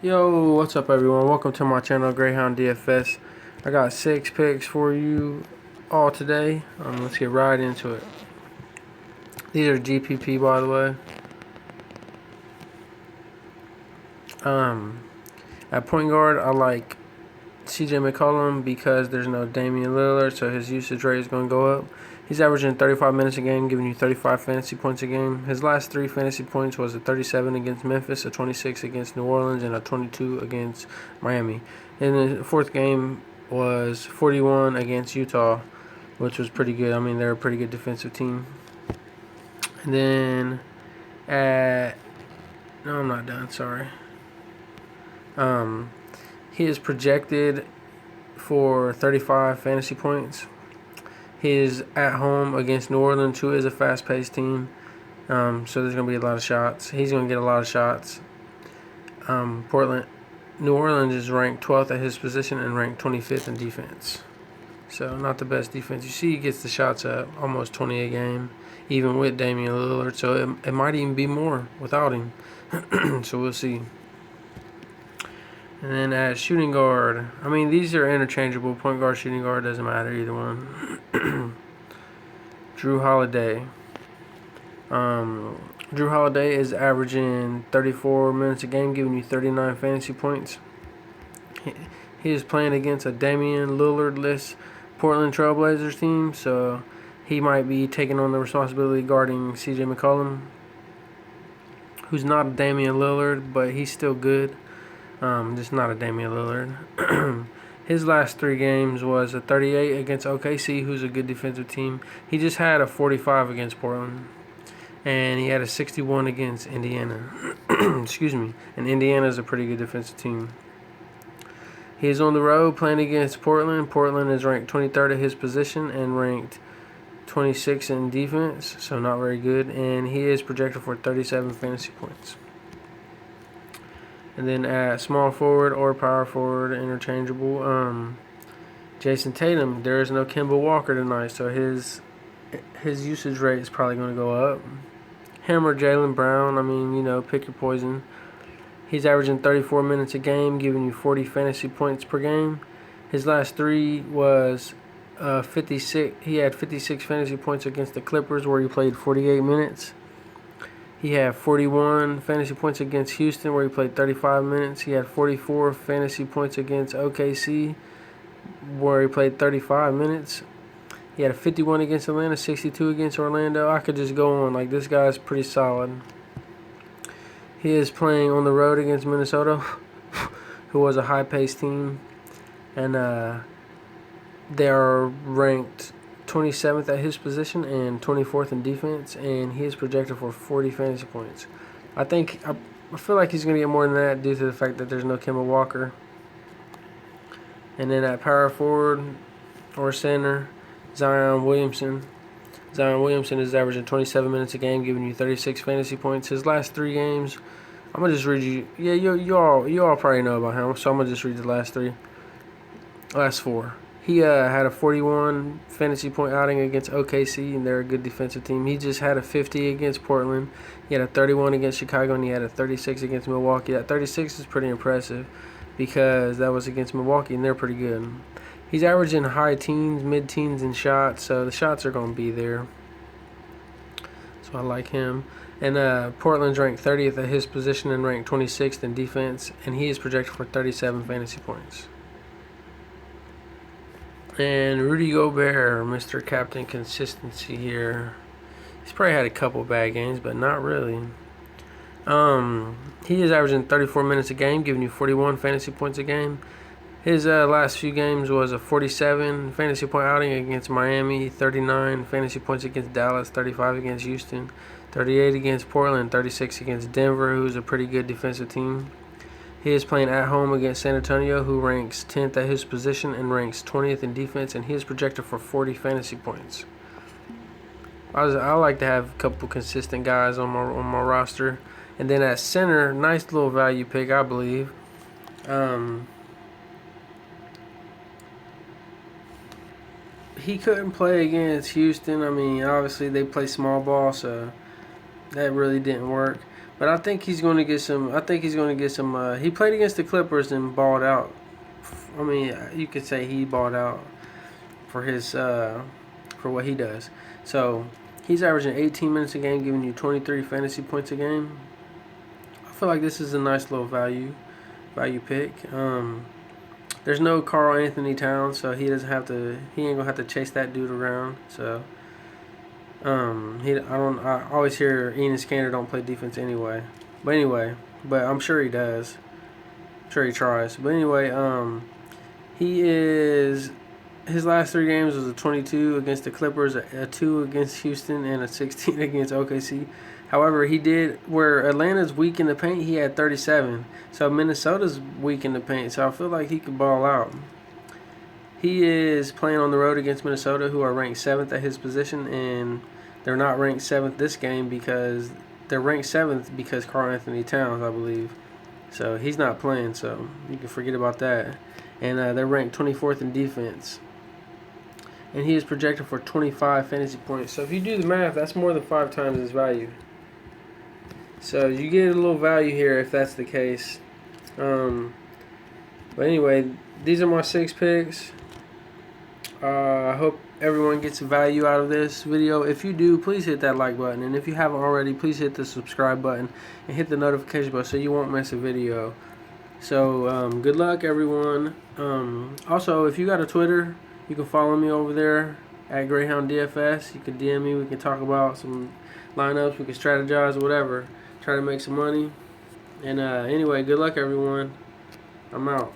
Yo, what's up everyone? Welcome to my channel, Greyhound DFS. I got 6 picks for you all today. Let's get right into it. These are GPP, by the way. At point guard, I like CJ McCollum because there's no Damian Lillard, so his usage rate is going to go up. He's averaging 35 minutes a game, giving you 35 fantasy points a game. His last 3 fantasy points was a 37 against Memphis, a 26 against New Orleans, and a 22 against Miami. In the fourth game was 41 against Utah, which was pretty good. I mean, they're a pretty good defensive team. And then no, I'm not done. Sorry. He is projected for 35 fantasy points. He is at home against New Orleans, who is a fast-paced team. So there's going to be a lot of shots. He's going to get a lot of shots. New Orleans is ranked 12th at his position and ranked 25th in defense. So not the best defense. You see he gets the shots up, almost 20 a game, even with Damian Lillard. So it might even be more without him. So we'll see. And then at shooting guard, I mean, these are interchangeable. Point guard, shooting guard, doesn't matter, either one. Drew Holiday. Drew Holiday is averaging 34 minutes a game, giving you 39 fantasy points. He is playing against a Damian Lillard-less Portland Trailblazers team, so he might be taking on the responsibility guarding CJ McCollum, who's not a Damian Lillard, but he's still good. Just not a Damian Lillard. His last 3 games was a 38 against OKC, who's a good defensive team. He just had a 45 against Portland. And he had a 61 against Indiana. Excuse me. And Indiana's a pretty good defensive team. He is on the road playing against Portland. Portland is ranked 23rd at his position and ranked 26th in defense, so not very good. And he is projected for 37 fantasy points. And then at small forward or power forward, interchangeable, Jason Tatum. There is no Kemba Walker tonight, so his usage rate is probably going to go up. Him or Jaylen Brown, I mean, pick your poison. He's averaging 34 minutes a game, giving you 40 fantasy points per game. His last 3 was 56. He had 56 fantasy points against the Clippers, where he played 48 minutes. He had 41 fantasy points against Houston, where he played 35 minutes. He had 44 fantasy points against OKC, where he played 35 minutes. He had a 51 against Atlanta, 62 against Orlando. I could just go on. Like, this guy's pretty solid. He is playing on the road against Minnesota, who was a high-paced team. And they are ranked 27th at his position and 24th in defense, and he is projected for 40 fantasy points. I feel like he's going to get more than that due to the fact that there's no Kemba Walker. And then at power forward or center, Zion Williamson. Zion Williamson is averaging 27 minutes a game, giving you 36 fantasy points. His last 3 games, I'm going to just read you. Yeah, you all probably know about him, so I'm going to just read the last 4. He had a 41 fantasy point outing against OKC, and they're a good defensive team. He just had a 50 against Portland. He had a 31 against Chicago, and he had a 36 against Milwaukee. That 36 is pretty impressive because that was against Milwaukee, and they're pretty good. He's averaging high teens, mid-teens in shots, so the shots are going to be there. So I like him. And Portland's ranked 30th at his position and ranked 26th in defense, and he is projected for 37 fantasy points. And Rudy Gobert, Mr. Captain Consistency here. He's probably had a couple bad games, but not really. He is averaging 34 minutes a game, giving you 41 fantasy points a game. His last few games was a 47 fantasy point outing against Miami, 39 fantasy points against Dallas, 35 against Houston, 38 against Portland, 36 against Denver, who's a pretty good defensive team. He is playing at home against San Antonio, who ranks 10th at his position and ranks 20th in defense, and he is projected for 40 fantasy points. I like to have a couple consistent guys on my roster. And then at center, nice little value pick, I believe. He couldn't play against Houston. I mean, obviously they play small ball, so that really didn't work. But I think he's going to get some. I think he's going to get some. He played against the Clippers and balled out. I mean, you could say he balled out for his for what he does. So he's averaging 18 minutes a game, giving you 23 fantasy points a game. I feel like this is a nice little value pick. There's no Karl Anthony Towns, so he doesn't have to. He ain't gonna have to chase that dude around. So I always hear Enes Kanter don't play defense anyway. But I'm sure he does. I'm sure he tries. But anyway, he is. His last 3 games was a 22 against the Clippers, a 2 against Houston, and a 16 against OKC. However, he did where Atlanta's weak in the paint. He had 37. So Minnesota's weak in the paint. So I feel like he could ball out. He is playing on the road against Minnesota, who are ranked 7th at his position, and they're not ranked 7th this game because they're ranked 7th because Karl Anthony Towns, I believe. So he's not playing, so you can forget about that. And they're ranked 24th in defense. And he is projected for 25 fantasy points. So if you do the math, that's more than 5 times his value. So you get a little value here if that's the case. But anyway, these are my 6 picks. I hope everyone gets value out of this video. If you do, please hit that like button. And if you haven't already, please hit the subscribe button and hit the notification bell so you won't miss a video. So good luck, everyone. Also, if you got a Twitter, you can follow me over there at Greyhound DFS. You can DM me. We can talk about some lineups. We can strategize, whatever. Try to make some money. And anyway, good luck, everyone. I'm out.